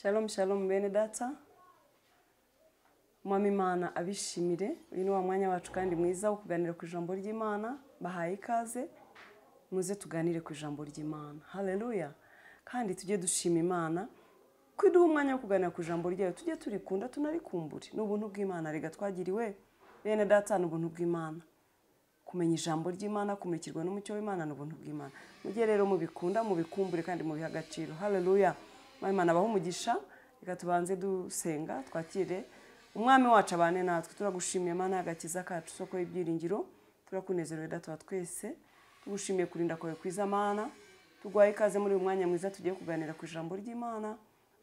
Shalom shalom mwenedata. Mwami Imana abishimire. Uyu ni wa mwanya wacu kandi mwiza wo kuganira ku ijambo ry'Imana. Bahaye ikaze muze tuganire ku ijambo ry'Imana. Haleluya. Kandi tujye dushima Imana ko iduha umwanya wo kuganira ku ijambo ryayo, tujye turikunda tunarikumbure. N'ubuntu bw'Imana rega twagiriwe bene data, n'ubuntu bw'Imana. Kumenya ijambo ry'Imana, kumurikirwa n'umucyo w'Imana n'ubuntu bw'Imana. Mujye rero mubikunda, mubikumbure kandi mubiha agaciro. Haleluya. Imana Habwa Umugisha. Reka tubanze dusenga twakire umwami wacu abane natwe. Turagushimiye Mana y'agakiza kacu, soko y'ibyiringiro. Turakunezerewe data wa twese. Tugushimiye kurinda kwawe kwiza Mana. Tugwaye ikaze muri uyu mwanya mwiza tugiye kuganira ku ijambo ry'Imana.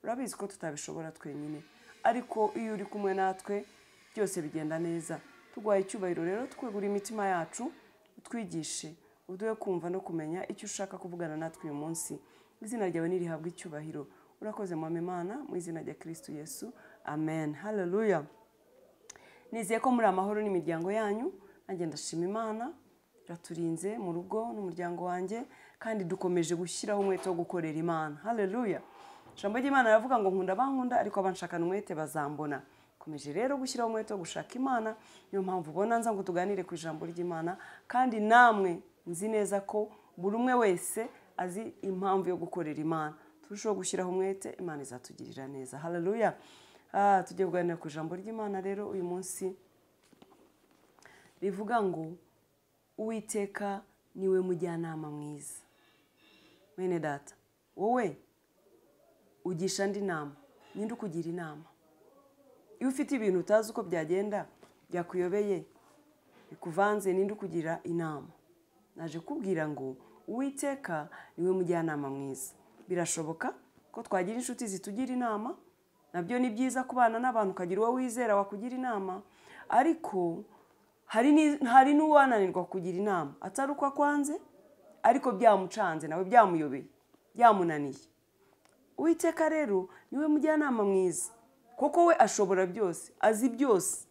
Urabizi ko tutabishobora twenyine, ariko iyo uri kumwe natwe byose bigenda neza. Tugwaye icyubahiro rero, twegura imitima yacu, utwigishe, uduhe kumva no kumenya icyo ushaka kuvugana natwe uyu munsi. Izina ryawe nirihabwe icyubahiro. Urakoze Mwami Imana, mu izina rya Kristo Yesu. Amen. Haleluya. Nizeye ko muri amahoro n'imiryango yanyu. Nanjye ndashima Imana iraturinze mu rugo n'umuryango wanjye, kandi dukomeje gushyiraho umwete wo gukorera Imana. Haleluya. Ijambo ry'Imana ravuga ngo nkunda bankunda, ariko abanshakana umwete bazambona. Komeje rero gushyiraho umwete wo gushaka Imana. Niyo mpamvu ubona nza ngo tuganire ku ijambo ry'Imana, kandi namwe nzi neza ko buri umwe wese azi impamvu yo gukorera Imana. Turushaho gushyiraho umwete, Imana izatugirira neza. Haleluya. Tugiye kuganira ku ijambo ry'Imana rero uyu munsi rivuga ngo Uwiteka niwe mujyanama mwiza. Mwene data, wowe ugisha andi nama, ninde ukugira inama? Iyo ufite ibintu utazi uko byagenda, byakuyobeye, bikuvanze, ninde ukugira inama? Naje kubwira ngo Uwiteka niwe mujyanama mwiza. Birashoboka ko twagira inshuti zitugira inama, nabyo ni byiza kubana n'abantu ukagira uwo wizera wakugira inama, ariko hari n'uwananirwa kugira inama atari uko akwanze, ariko byamucanze nawe byamuyobeye, byamunaniye. Uwiteka rero niwe mujyanama mwiza, kuko we ashobora byose, azi byose.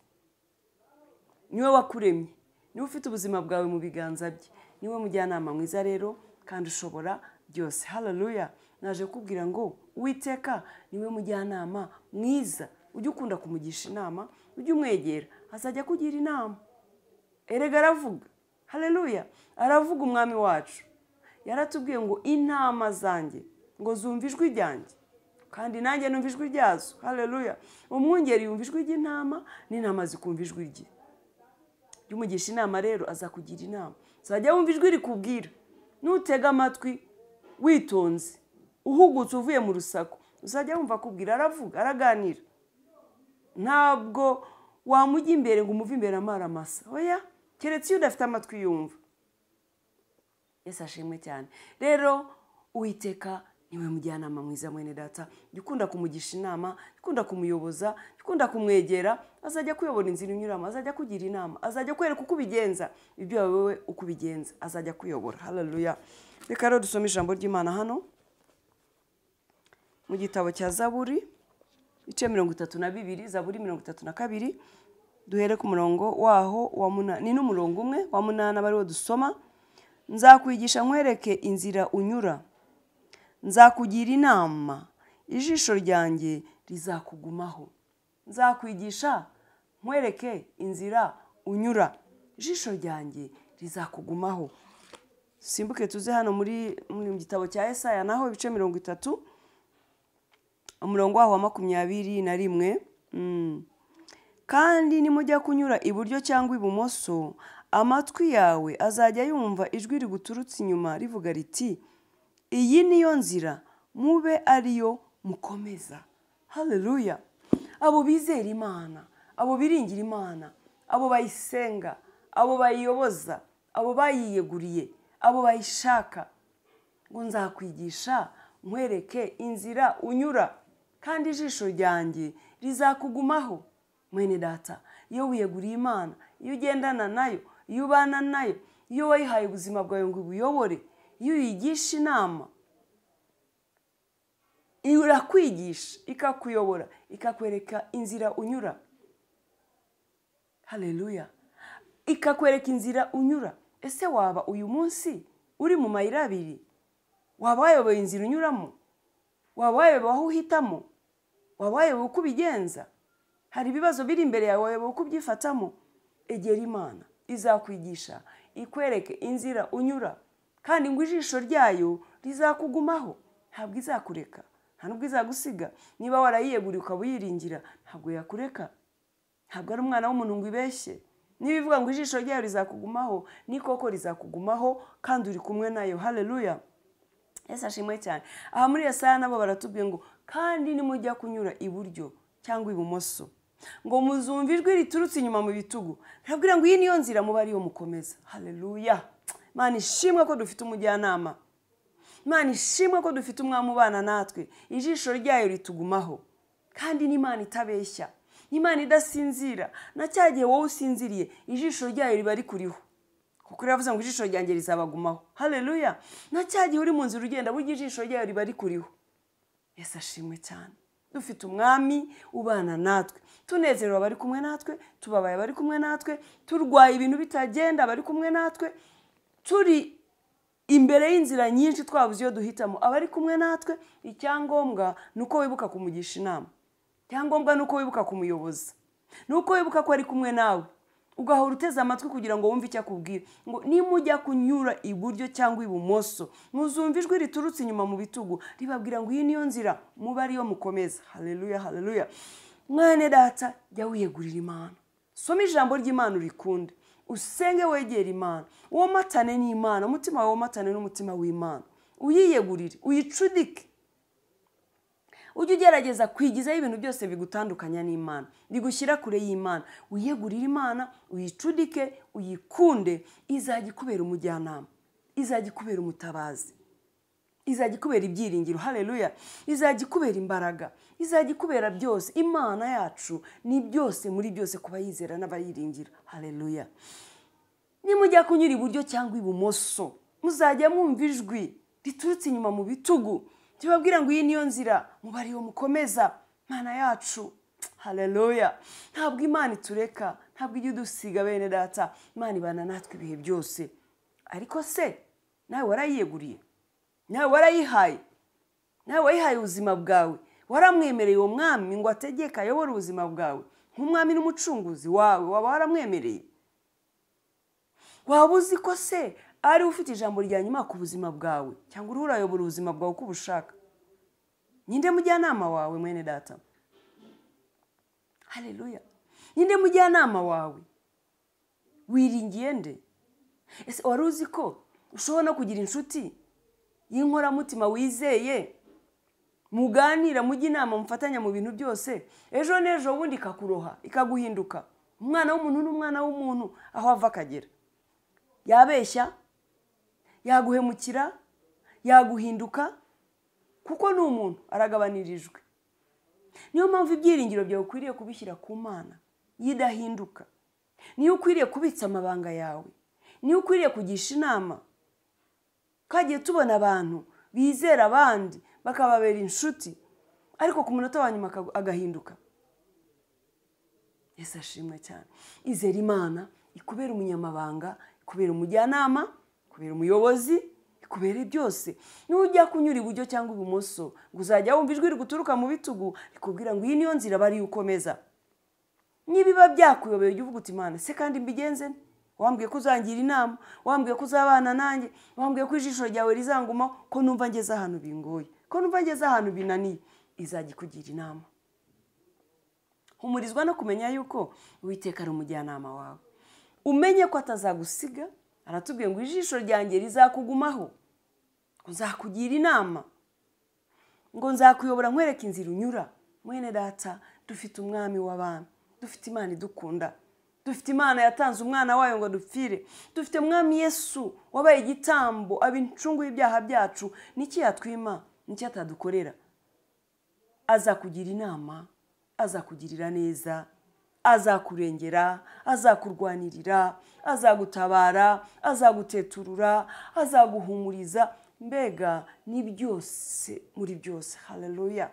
Niwe wakuremye, niwe ufite ubuzima bwawe mu biganza bye. Niwe mujyanama mwiza rero kandi ushobora byose. Haleluya. Naje kubwira ngo Uwiteka niwe mujyanama mwiza. Ujye ukunda kumugisha inama, ujye umwegera, azajya kugira inama. Erega aravuga. Haleluya. Aravuga umwami wacu. Yaratubwiye ngo intama zanjye ngo zumva ijwi ryanjye, kandi nanjye numva ijwi ryazo. Haleluya. Umwungeri yumva ijwi ry'intama, n'intama zikumva ijwi rye. Umugisha inama rero azakugira inama. Uzajya wumva ijwi rikubwira. Nutega amatwi witonze, uhugutse uvuye mu rusaku, uzajya wumva akubwira. Aravuga, araganira. Ntabwo wamujya imbere ngo umuve imbere amara masa. Oya, keretse iyo udafite amatwi yumva. Yesu ashimwe cyane. Rero Uwiteka niwe mujyanama mwiza mwene data. Ukunda kumugisha inama, ukunda kumuyoboza, ukunda kumwegera, azajya kuyobora inzira unyuramo, azajya kugira inama, azajya kwereka uko ubigenza, ibyo wowe uko ubigenza, azajya kuyobora. Haleluya. Reka rero dusome ijambo ry'Imana hano mu gitabo cya Zaburi, ibice 32, Zaburi 32. Duhere ku murongo waho wa 8. Ni n'umurongo umwe wa 8 bariwo dusoma. Nzakwigisha nkwereke inzira unyura, nzakugira inama, ijisho ryanjye rizakugumaho. Nzakwigisha nkwereke inzira unyura, ijisho ryanjye rizakugumaho. Simbuke tuze hano muri gitabo cya Yesaya naho ibice 30, umurongo waho wa 21. Kandi nimujya kunyura iburyo cyangwa ibumoso, amatwi yawe azajya yumva ijwi riguturutse inyuma rivuga riti, iyi niyo nzira, mube ariyo mukomeza. Haleluya. Abo bizera Imana, abo biringira Imana, abo bayisenga, abo bayiyoboza, abo bayiyeguriye, abo bayishaka, ngo nzakwigisha nkwereke inzira unyura, kandi ijisho ryanjye rizakugumaho. Mwene data, iyo wiyeguriye Imana, iyo ugendana nayo, iyo ubana nayo, iyo wayihaye ubuzima bwawe ngo ubuyobore, iyo uyigisha inama, irakwigisha, ikakuyobora, ikakwereka inzira unyura. Haleluya. Ikakwereka inzira unyura. Ese waba uyu munsi uri mu mayira abiri? Waba wayoboye inzira unyuramo? Waba wayoboye aho uhitamo? wabayewe uko ubigenza, hari ibibazo biri imbere yawe wayobewe uko ubyifatamo, egera Imana izakwigisha, ikwereke inzira unyura, kandi ngo ijisho ryayo rizakugumaho, ntabwo izakureka, nta nubwo izagusiga. Niba warayiyeguriye ukaba uyiringira, ntabwo yakureka, ntabwo ari umwana w'umuntu ngo ibeshye. Niba ivuga ngo ijisho ryayo rizakugumaho, ni koko rizakugumaho kandi uri kumwe nayo. Haleluya, Yesu ashimwe cyane. Aha muri Yesaya nabo baratubwiye ngo kandi nimujya kunyura iburyo cyangwa ibumoso, ngo muzumva ijwi riturutse inyuma mu bitugu, nabwira ngo iyi niyo nzira muba ariyo mukomeza. Haleluya, Imana ishimwe ko dufite umujyanama, Imana ishimwe ko dufite umwami ubana natwe, ijisho ryayo ritugumaho, kandi n'Imana itabeshya, Imana idasinzira. Na cya gihe wowe usinziriye, ijisho ryayo riba rikuriho, kuko riravuze ngo ijisho ryanjye rizabagumaho. Haleluya, na cya gihe uri mu nzira ugenda, burya ijisho ryayo riba rikuriho. Yesu ashimwe cyane. Dufite umwami ubana natwe, tunezerewe bari kumwe natwe, tubabaye bari kumwe natwe, turwaye ibintu bitagenda bari kumwe natwe, turi imbere y'inzira nyinshi twabuze iyo duhitamo abari kumwe natwe. Icyangombwa ni uko wibuka kumugisha inama, icyangombwa ni uko wibuka kumuyoboza, ni uko wibuka ko ari kumwe nawe, ugahora uteze amatwi kugira ngo wumve icyo akubwira. Ngo nimujya kunyura iburyo cyangwa ibumoso, muzumva ijwi riturutse inyuma mu bitugu, ribabwira ngo iyi niyo nzira muba ariyo mukomeza. Haleluya, haleluya. Mwenedata, jya wiyegurira Imana, soma ijambo ry'Imana urikunde, usenge wegera Imana, womatane n'Imana, umutima wawe womatane n'umutima w'Imana, uyiyegurire, uyicudike. Ujye ugerageza kwigizaho ibintu byose bigutandukanya n'Imana, bigushyira kure y'Imana. Uyegurire Imana, uyicudike, uyikunde, izajya ikubera umujyanama, izajya ikubera umutabazi, izajya ikubera ibyiringiro. Haleluya, izajya ikubera imbaraga, izajya ikubera byose. Imana yacu ni byose muri byose kuba yizera n'abayiringira. Haleluya. Nimujya kunyura iburyo cyangwa ibumoso, muzajya mwumva ijwi riturutse inyuma mu bitugu, tubabwira ngo iyi niyo nzira muba ariyo mukomeza. Imana yacu, haleluya, ntabwo Imana itureka, ntabwo ijya udusiga bene data. Imana ibana natwe ibihe byose. Ariko se nawe warayiyeguriye, nawe warayihaye, nawe wayihaye ubuzima bwawe, waramwemereye uwo mwami ngo ategeke ayobore ubuzima bwawe nk'umwami n'umucunguzi wawe? Waba waramwemereye? Waba uzi ko se ari ufite ijambo rya nyuma ku buzima bwawe, cyangwa uri urayobora ubuzima bwawe uko ubushaka? Ninde mujyanama wawe mwene data? Haleluya, ninde mujyanama wawe? Wiringiye nde? Ese wari uzi ko ushobora no kugira inshuti y'inkoramutima wizeye, muganira, mujya inama, mufatanya mu bintu byose, ejo n'ejo bundi ikakuroha, ikaguhinduka umwana w'umuntu n'umwana w'umuntu aho ava akagera. Yabeshya, yaguhemukira, yaguhinduka, kuko ni umuntu, aragabanirijwe. Niyo mpamvu ibyiringiro byawe ukwiriye kubishyira ku Mana yidahinduka. Niyo ukwiriye kubitsa amabanga yawe, niyo ukwiriye kugisha inama. Kagiye tubona abantu bizera abandi bakababera inshuti, ariko ku munota wa nyuma agahinduka. Yesu ashimwe cyane. Izera Imana, ikubera umunyamabanga, ikubera umujyanama, ikubera umuyobozi, ikubere byose. Nujya kunyura iburyo cyangwa ibumoso, ngo uzajya wumva ijwi riguturuka mu bitugu rikubwira ngo iyi niyo nzira bari ukomeza. Nibiba byakuyobeye ujye uvuga uti Imana, se kandi mbigenze? Wambwiye ko uzangira inama, wambwiye ko uzabana nanjye, wambwiye ko ijisho ryawe rizanguma, ko numva ngeze ahantu bingoye, ko numva ngeze ahantu binaniye. Izajya ikugira inama. Humurizwa no kumenya yuko Uwiteka ari umujyanama wawe. Umenye ko atazagusiga. Aratubwiye ngo ijisho ryanjye rizakugumaho, uzakugira inama, ngo nzakuyobora nkwereka inzira unyura. Mwene data, dufite umwami w'abana, dufite Imana idukunda, dufite Imana yatanze umwana wayo ngo dupfire, dufite mwami Yesu wabaye igitambo, abincungu y'ibyaha byacu. Niki yatwima? Niki atadukorera? Azakugira inama, azakugirira neza, azakurengera, azakurwanirira, azagutabara, azaguteturura, azaguhumuriza. Mbega ni byose muri byose. Haleluya.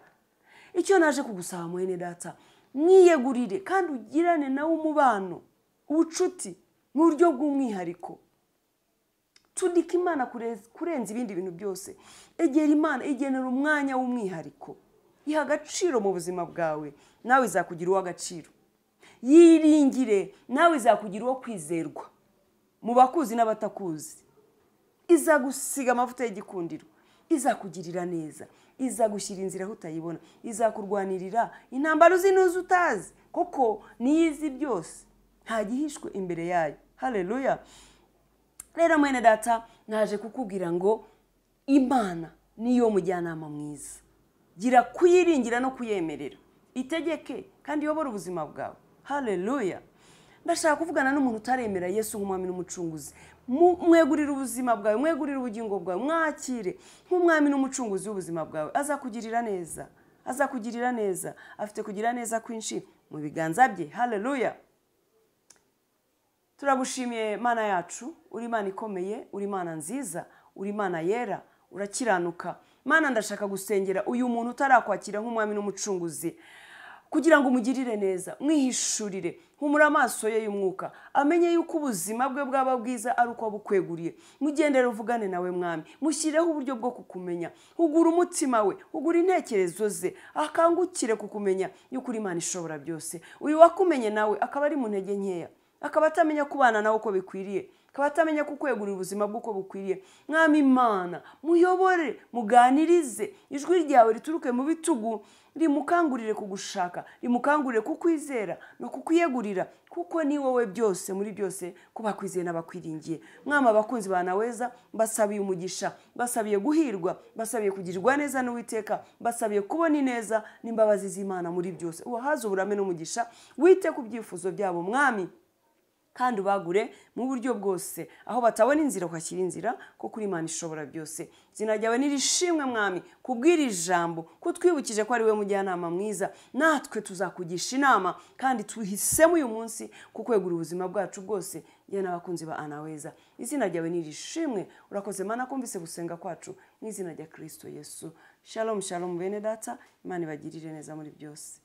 Icyo naje kugusaba mwene data, mwiyegurire kandi ugirane nawe umubano, ubucuti mu buryo bw'umwihariko. Tudika Imana kurenza ibindi bintu byose. Egera Imana, igenera umwanya w'umwihariko. iha agaciro mu buzima bwawe, nawe izakugira uw'agaciro. Yiringire, nawe izakugira uwo kwizerwa mu bakuzi n'abatakuzi. Izagusiga amavuta y'igikundiro, izakugirira neza, izagushyira inzira aho utayibona, izakurwanirira intambara uzi n'uzi utazi, kuko niyizi byose, nta gihishwe imbere yayo. Haleluya. Rero mwene data, naje kukubwira ngo Imana niyo mujyanama mwiza. Gira kuyiringira no kuyemerera, itegeke kandi uyobore ubuzima bwawe. Haleluya. Ndashaka kuvugana n'umuntu utaremera Yesu nk'umwami n'umucunguzi. Mwegurira ubuzima bwawe, mwegurira ubugingo bwawe, mwakire nk'umwami n'umucunguzi w'ubuzima bwawe. Azakugirira neza, azakugirira neza, afite kugira neza kwinshi mu biganza bye. Haleluya. Turagushimiye Mana yacu, uri Imana ikomeye, uri Imana nziza, uri Imana yera, urakiranuka. Mana, ndashaka gusengera uyu muntu utarakwakira nk'umwami n'umucunguzi, kugira ngo umugirire neza, mwihishurire, humura amaso ye y'umwuka, amenye yuko ubuzima bwe bwaba bwiza ari uko bukweguriye. Mugendere uvugane nawe mwami, mushyireho uburyo bwo kukumenya, ugura umutima we, ugura intekerezo ze, akangukire kukumenya yuko uri Imana ishobora byose. Uyu wakumenye nawe akaba ari mu ntege nkeya, akaba atamenya kubana nawe uko bikwiriye, akaba atamenya kukwegurira ubuzima bw'uko bukwiriye. Mwami Imana, muyobore, muganirize, ijwi ryawe rituruke mu bitugu, rimukangurire kugushaka, rimukangurire kukwizera no kukwiyegurira, kuko ni wowe byose muri byose, kuba kwizeye n'abakwiringiye. Mwami, abakunzi ba Naweza basabiye umugisha, basabiye guhirwa, basabiye kugirirwa neza n'Uwiteka, basabiye kubona ineza n'imbabazi z'Imana muri byose. Uwahaze uburame n'umugisha, wite ku byifuzo byabo mwami, kandi ubagure mu buryo bwose, aho batabona inzira ukashyira inzira, kuko uri Imana ishobora byose. Izina ryawe nirishimwe mwami, kubwira ijambo, kutwibukije ko ari we mujyanama mwiza. Natwe tuzakugisha inama, kandi tuhisemo uyu munsi kukwegura ubuzima bwacu bwose, njye n'abakunzi ba Naweza. Izina ryawe nirishimwe. Urakoze Mana, kumvise gusenga kwacu, mu izina rya Kristo Yesu. Shalom shalom bene data, Imana ibagirire neza muri byose.